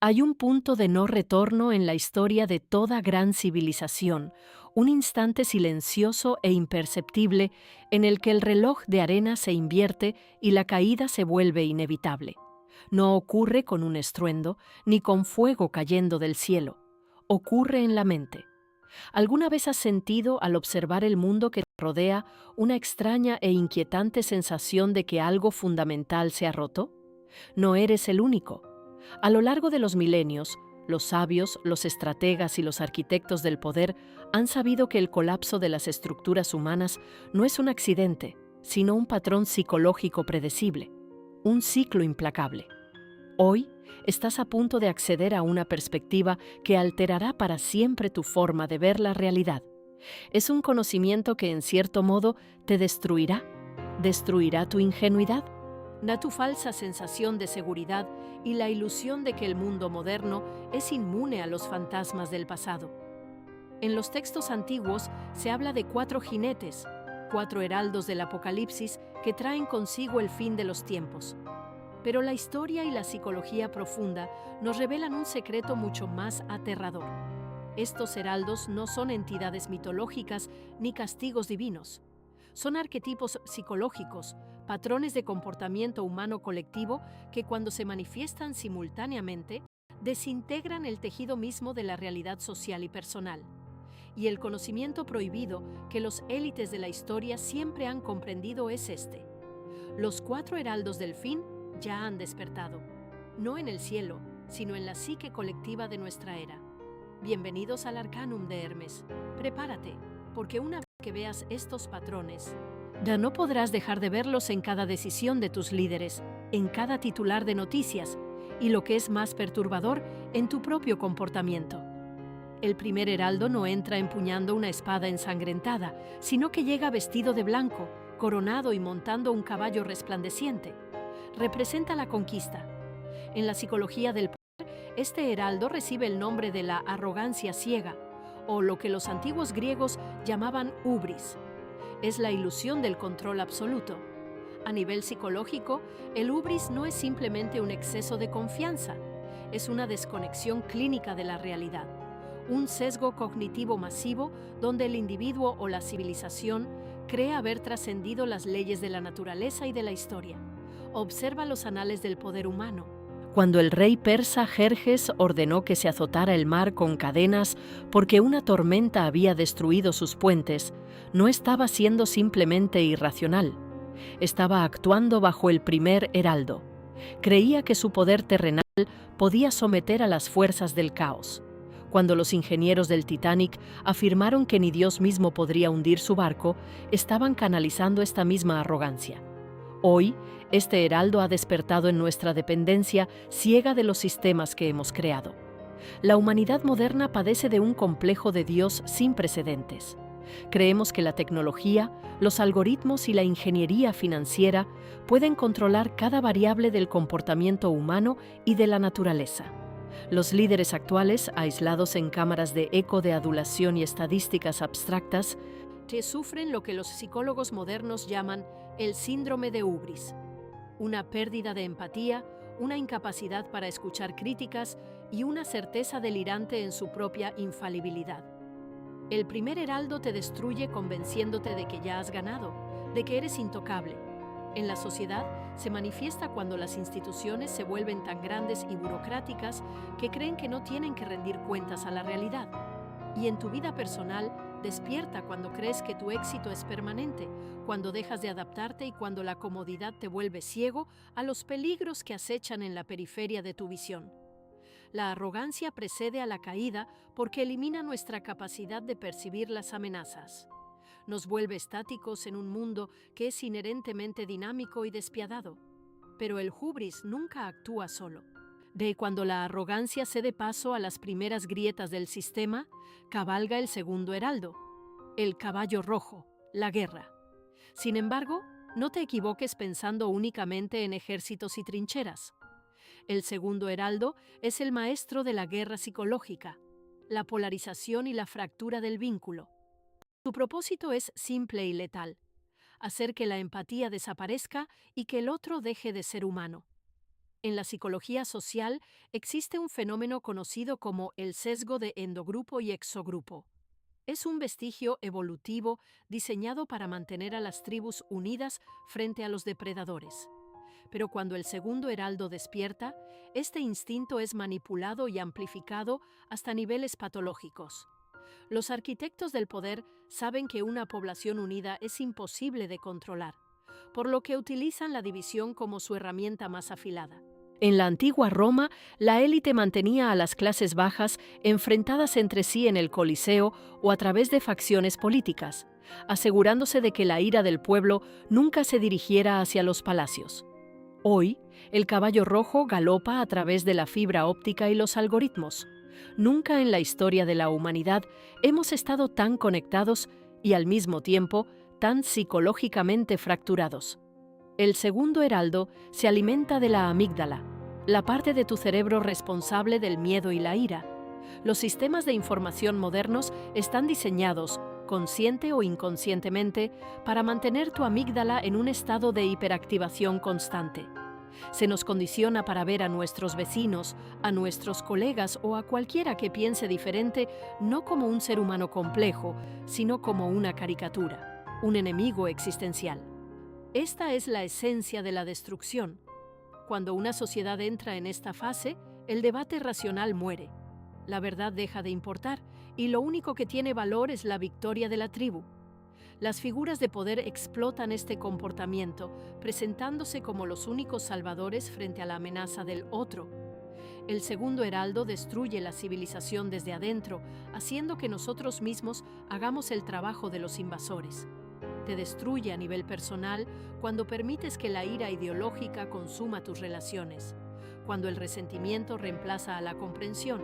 Hay un punto de no retorno en la historia de toda gran civilización, un instante silencioso e imperceptible en el que el reloj de arena se invierte y la caída se vuelve inevitable. No ocurre con un estruendo, ni con fuego cayendo del cielo. Ocurre en la mente. ¿Alguna vez has sentido, al observar el mundo que te rodea, una extraña e inquietante sensación de que algo fundamental se ha roto? No eres el único. A lo largo de los milenios, los sabios, los estrategas y los arquitectos del poder han sabido que el colapso de las estructuras humanas no es un accidente, sino un patrón psicológico predecible, un ciclo implacable. Hoy, estás a punto de acceder a una perspectiva que alterará para siempre tu forma de ver la realidad. Es un conocimiento que, en cierto modo, te destruirá. ¿Destruirá tu ingenuidad? Da tu falsa sensación de seguridad y la ilusión de que el mundo moderno es inmune a los fantasmas del pasado. En los textos antiguos se habla de 4 jinetes, 4 heraldos del Apocalipsis que traen consigo el fin de los tiempos. Pero la historia y la psicología profunda nos revelan un secreto mucho más aterrador. Estos heraldos no son entidades mitológicas ni castigos divinos. Son arquetipos psicológicos, patrones de comportamiento humano colectivo que, cuando se manifiestan simultáneamente, desintegran el tejido mismo de la realidad social y personal. Y el conocimiento prohibido que los élites de la historia siempre han comprendido es este: los 4 heraldos del fin ya han despertado, no en el cielo, sino en la psique colectiva de nuestra era. Bienvenidos al Arcanum de Hermes. Prepárate, porque una vez que veas estos patrones, ya no podrás dejar de verlos en cada decisión de tus líderes, en cada titular de noticias y, lo que es más perturbador, en tu propio comportamiento. El primer heraldo no entra empuñando una espada ensangrentada, sino que llega vestido de blanco, coronado y montando un caballo resplandeciente. Representa la conquista. En la psicología del poder, este heraldo recibe el nombre de la arrogancia ciega, o lo que los antiguos griegos llamaban hubris. Es la ilusión del control absoluto. A nivel psicológico, el hubris no es simplemente un exceso de confianza, es una desconexión clínica de la realidad, un sesgo cognitivo masivo donde el individuo o la civilización cree haber trascendido las leyes de la naturaleza y de la historia. Observa los anales del poder humano. Cuando el rey persa Jerjes ordenó que se azotara el mar con cadenas porque una tormenta había destruido sus puentes, no estaba siendo simplemente irracional. Estaba actuando bajo el primer heraldo. Creía que su poder terrenal podía someter a las fuerzas del caos. Cuando los ingenieros del Titanic afirmaron que ni Dios mismo podría hundir su barco, estaban canalizando esta misma arrogancia. Hoy, este heraldo ha despertado en nuestra dependencia ciega de los sistemas que hemos creado. La humanidad moderna padece de un complejo de Dios sin precedentes. Creemos que la tecnología, los algoritmos y la ingeniería financiera pueden controlar cada variable del comportamiento humano y de la naturaleza. Los líderes actuales, aislados en cámaras de eco de adulación y estadísticas abstractas, que sufren lo que los psicólogos modernos llaman el síndrome de hubris, una pérdida de empatía, una incapacidad para escuchar críticas y una certeza delirante en su propia infalibilidad. El primer heraldo te destruye convenciéndote de que ya has ganado, de que eres intocable. En la sociedad se manifiesta cuando las instituciones se vuelven tan grandes y burocráticas que creen que no tienen que rendir cuentas a la realidad. Y en tu vida personal despierta cuando crees que tu éxito es permanente, cuando dejas de adaptarte y cuando la comodidad te vuelve ciego a los peligros que acechan en la periferia de tu visión. La arrogancia precede a la caída porque elimina nuestra capacidad de percibir las amenazas. Nos vuelve estáticos en un mundo que es inherentemente dinámico y despiadado. Pero el hubris nunca actúa solo. De cuando la arrogancia cede paso a las primeras grietas del sistema, cabalga el segundo heraldo, el caballo rojo, la guerra. Sin embargo, no te equivoques pensando únicamente en ejércitos y trincheras. El segundo heraldo es el maestro de la guerra psicológica, la polarización y la fractura del vínculo. Su propósito es simple y letal: hacer que la empatía desaparezca y que el otro deje de ser humano. En la psicología social existe un fenómeno conocido como el sesgo de endogrupo y exogrupo. Es un vestigio evolutivo diseñado para mantener a las tribus unidas frente a los depredadores. Pero cuando el segundo heraldo despierta, este instinto es manipulado y amplificado hasta niveles patológicos. Los arquitectos del poder saben que una población unida es imposible de controlar, por lo que utilizan la división como su herramienta más afilada. En la antigua Roma, la élite mantenía a las clases bajas enfrentadas entre sí en el Coliseo o a través de facciones políticas, asegurándose de que la ira del pueblo nunca se dirigiera hacia los palacios. Hoy, el caballo rojo galopa a través de la fibra óptica y los algoritmos. Nunca en la historia de la humanidad hemos estado tan conectados y al mismo tiempo tan psicológicamente fracturados. El segundo heraldo se alimenta de la amígdala, la parte de tu cerebro responsable del miedo y la ira. Los sistemas de información modernos están diseñados, consciente o inconscientemente, para mantener tu amígdala en un estado de hiperactivación constante. Se nos condiciona para ver a nuestros vecinos, a nuestros colegas o a cualquiera que piense diferente no como un ser humano complejo, sino como una caricatura, un enemigo existencial. Esta es la esencia de la destrucción. Cuando una sociedad entra en esta fase, el debate racional muere. La verdad deja de importar y lo único que tiene valor es la victoria de la tribu. Las figuras de poder explotan este comportamiento, presentándose como los únicos salvadores frente a la amenaza del otro. El segundo heraldo destruye la civilización desde adentro, haciendo que nosotros mismos hagamos el trabajo de los invasores. Te destruye a nivel personal cuando permites que la ira ideológica consuma tus relaciones, cuando el resentimiento reemplaza a la comprensión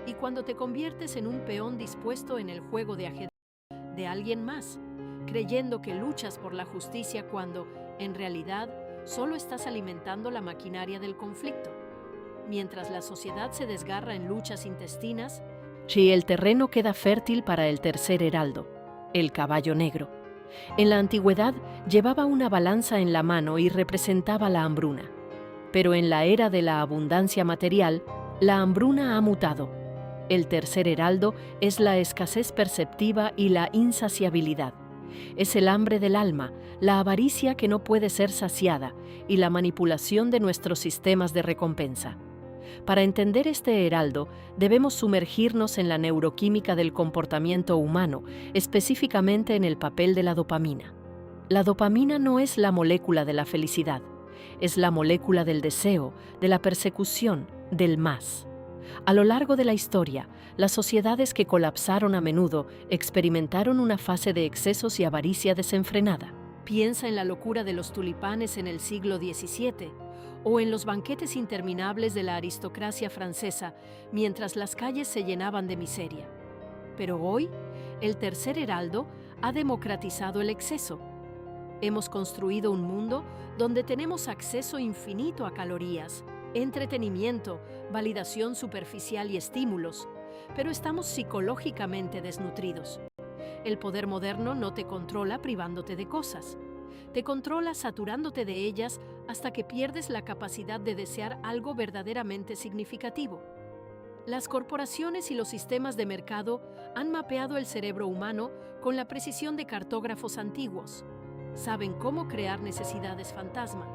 y cuando te conviertes en un peón dispuesto en el juego de ajedrez de alguien más, creyendo que luchas por la justicia cuando, en realidad, solo estás alimentando la maquinaria del conflicto. Mientras la sociedad se desgarra en luchas intestinas, si el terreno queda fértil para el tercer heraldo, el caballo negro. En la antigüedad llevaba una balanza en la mano y representaba la hambruna. Pero en la era de la abundancia material, la hambruna ha mutado. El tercer heraldo es la escasez perceptiva y la insaciabilidad. Es el hambre del alma, la avaricia que no puede ser saciada y la manipulación de nuestros sistemas de recompensa. Para entender este heraldo, debemos sumergirnos en la neuroquímica del comportamiento humano, específicamente en el papel de la dopamina. La dopamina no es la molécula de la felicidad, es la molécula del deseo, de la persecución, del más. A lo largo de la historia, las sociedades que colapsaron a menudo experimentaron una fase de excesos y avaricia desenfrenada. Piensa en la locura de los tulipanes en el siglo XVII o en los banquetes interminables de la aristocracia francesa mientras las calles se llenaban de miseria. Pero hoy, el tercer heraldo ha democratizado el exceso. Hemos construido un mundo donde tenemos acceso infinito a calorías, entretenimiento, validación superficial y estímulos, pero estamos psicológicamente desnutridos. El poder moderno no te controla privándote de cosas. Te controla saturándote de ellas hasta que pierdes la capacidad de desear algo verdaderamente significativo. Las corporaciones y los sistemas de mercado han mapeado el cerebro humano con la precisión de cartógrafos antiguos. Saben cómo crear necesidades fantasma.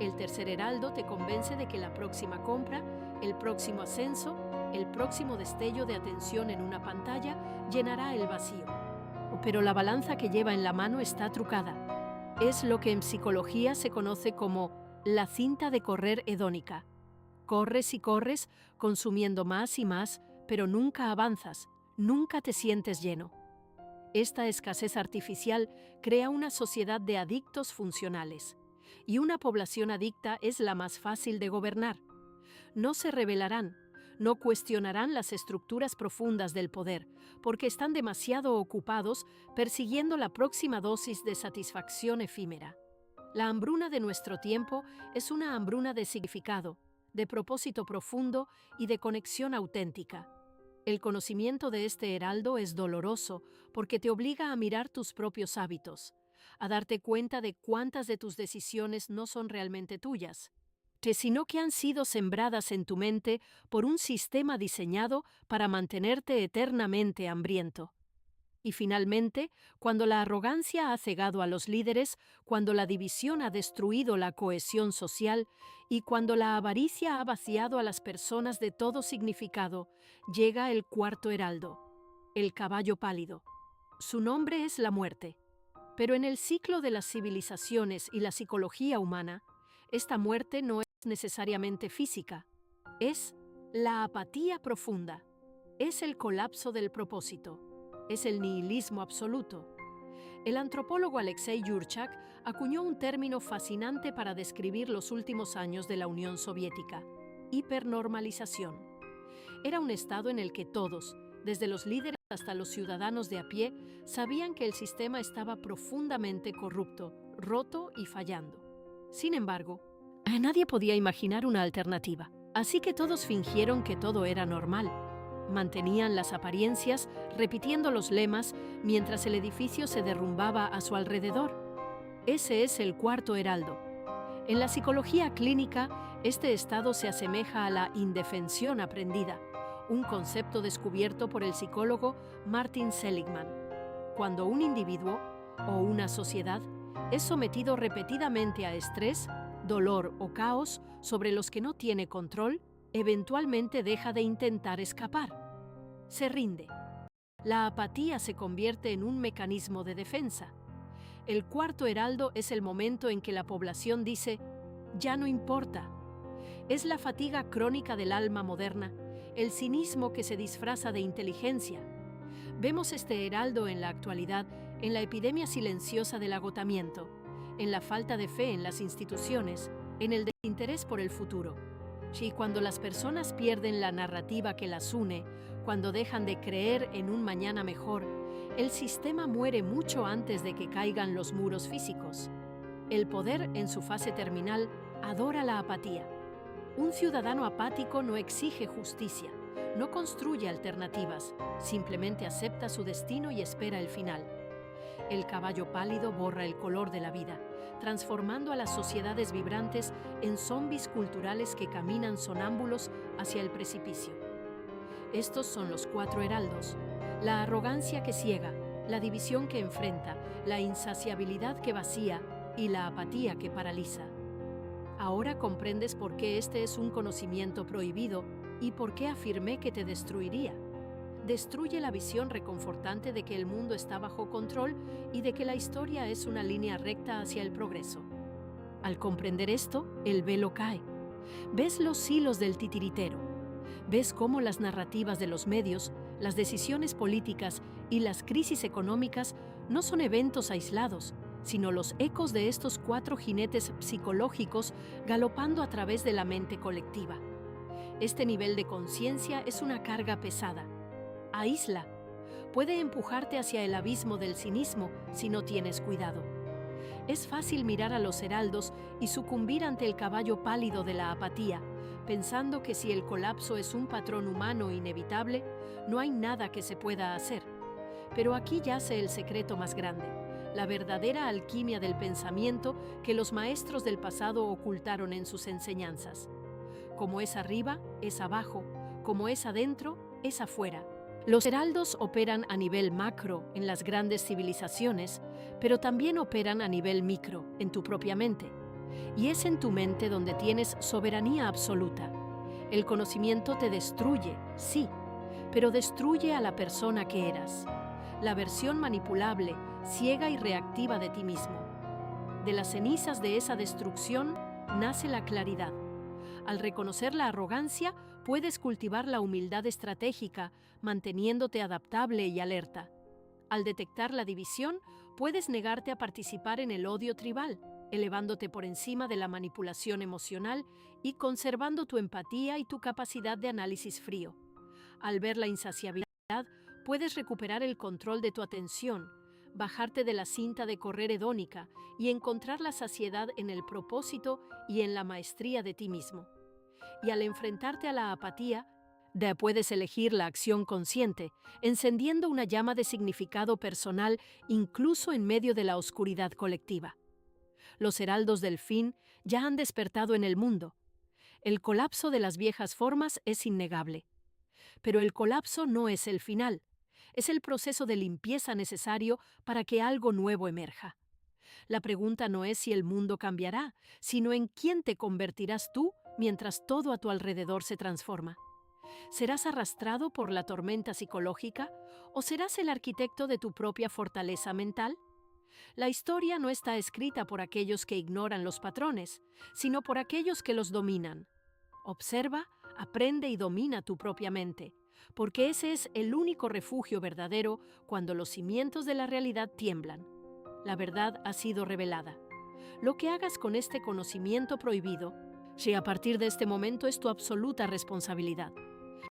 El tercer heraldo te convence de que la próxima compra, el próximo ascenso, el próximo destello de atención en una pantalla llenará el vacío. Pero la balanza que lleva en la mano está trucada. Es lo que en psicología se conoce como la cinta de correr hedónica. Corres y corres, consumiendo más y más, pero nunca avanzas, nunca te sientes lleno. Esta escasez artificial crea una sociedad de adictos funcionales, y una población adicta es la más fácil de gobernar. No se rebelarán, no cuestionarán las estructuras profundas del poder, porque están demasiado ocupados persiguiendo la próxima dosis de satisfacción efímera. La hambruna de nuestro tiempo es una hambruna de significado, de propósito profundo y de conexión auténtica. El conocimiento de este heraldo es doloroso porque te obliga a mirar tus propios hábitos, a darte cuenta de cuántas de tus decisiones no son realmente tuyas. sino que han sido sembradas en tu mente por un sistema diseñado para mantenerte eternamente hambriento. Y finalmente, cuando la arrogancia ha cegado a los líderes, cuando la división ha destruido la cohesión social y cuando la avaricia ha vaciado a las personas de todo significado, llega el cuarto heraldo, el caballo pálido. Su nombre es la muerte. Pero en el ciclo de las civilizaciones y la psicología humana, esta muerte no es necesariamente física. Es la apatía profunda. Es el colapso del propósito. Es el nihilismo absoluto. El antropólogo Alexei Yurchak acuñó un término fascinante para describir los últimos años de la Unión Soviética: hipernormalización. Era un estado en el que todos, desde los líderes hasta los ciudadanos de a pie, sabían que el sistema estaba profundamente corrupto, roto y fallando. Sin embargo, nadie podía imaginar una alternativa, así que todos fingieron que todo era normal. Mantenían las apariencias, repitiendo los lemas, mientras el edificio se derrumbaba a su alrededor. Ese es el cuarto heraldo. En la psicología clínica, este estado se asemeja a la indefensión aprendida, un concepto descubierto por el psicólogo Martin Seligman. Cuando un individuo o una sociedad es sometido repetidamente a estrés, dolor o caos sobre los que no tiene control, eventualmente deja de intentar escapar. Se rinde. La apatía se convierte en un mecanismo de defensa. El cuarto heraldo es el momento en que la población dice: ya no importa. Es la fatiga crónica del alma moderna, el cinismo que se disfraza de inteligencia. Vemos este heraldo en la actualidad en la epidemia silenciosa del agotamiento, en la falta de fe en las instituciones, en el desinterés por el futuro. Y cuando las personas pierden la narrativa que las une, cuando dejan de creer en un mañana mejor, el sistema muere mucho antes de que caigan los muros físicos. El poder, en su fase terminal, adora la apatía. Un ciudadano apático no exige justicia, no construye alternativas, simplemente acepta su destino y espera el final. El caballo pálido borra el color de la vida, transformando a las sociedades vibrantes en zombis culturales que caminan sonámbulos hacia el precipicio. Estos son los cuatro heraldos: la arrogancia que ciega, la división que enfrenta, la insaciabilidad que vacía y la apatía que paraliza. Ahora comprendes por qué este es un conocimiento prohibido y por qué afirmé que te destruiría. Destruye la visión reconfortante de que el mundo está bajo control y de que la historia es una línea recta hacia el progreso. Al comprender esto, el velo cae. Ves los hilos del titiritero. Ves cómo las narrativas de los medios, las decisiones políticas y las crisis económicas no son eventos aislados, sino los ecos de estos cuatro jinetes psicológicos galopando a través de la mente colectiva. Este nivel de conciencia es una carga pesada. Aísla. Puede empujarte hacia el abismo del cinismo si no tienes cuidado. Es fácil mirar a los heraldos y sucumbir ante el caballo pálido de la apatía, pensando que si el colapso es un patrón humano inevitable, no hay nada que se pueda hacer. Pero aquí yace el secreto más grande, la verdadera alquimia del pensamiento que los maestros del pasado ocultaron en sus enseñanzas. Como es arriba, es abajo; como es adentro, es afuera. Los heraldos operan a nivel macro en las grandes civilizaciones, pero también operan a nivel micro, en tu propia mente. Y es en tu mente donde tienes soberanía absoluta. El conocimiento te destruye, sí, pero destruye a la persona que eras. La versión manipulable, ciega y reactiva de ti mismo. De las cenizas de esa destrucción nace la claridad. Al reconocer la arrogancia, puedes cultivar la humildad estratégica, manteniéndote adaptable y alerta. Al detectar la división, puedes negarte a participar en el odio tribal, elevándote por encima de la manipulación emocional y conservando tu empatía y tu capacidad de análisis frío. Al ver la insaciabilidad, puedes recuperar el control de tu atención, bajarte de la cinta de correr hedónica y encontrar la saciedad en el propósito y en la maestría de ti mismo. Y al enfrentarte a la apatía, puedes elegir la acción consciente, encendiendo una llama de significado personal incluso en medio de la oscuridad colectiva. Los heraldos del fin ya han despertado en el mundo. El colapso de las viejas formas es innegable. Pero el colapso no es el final. Es el proceso de limpieza necesario para que algo nuevo emerja. La pregunta no es si el mundo cambiará, sino en quién te convertirás tú mientras todo a tu alrededor se transforma. ¿Serás arrastrado por la tormenta psicológica o serás el arquitecto de tu propia fortaleza mental? La historia no está escrita por aquellos que ignoran los patrones, sino por aquellos que los dominan. Observa, aprende y domina tu propia mente, porque ese es el único refugio verdadero cuando los cimientos de la realidad tiemblan. La verdad ha sido revelada. Lo que hagas con este conocimiento prohibido, si a partir de este momento es tu absoluta responsabilidad.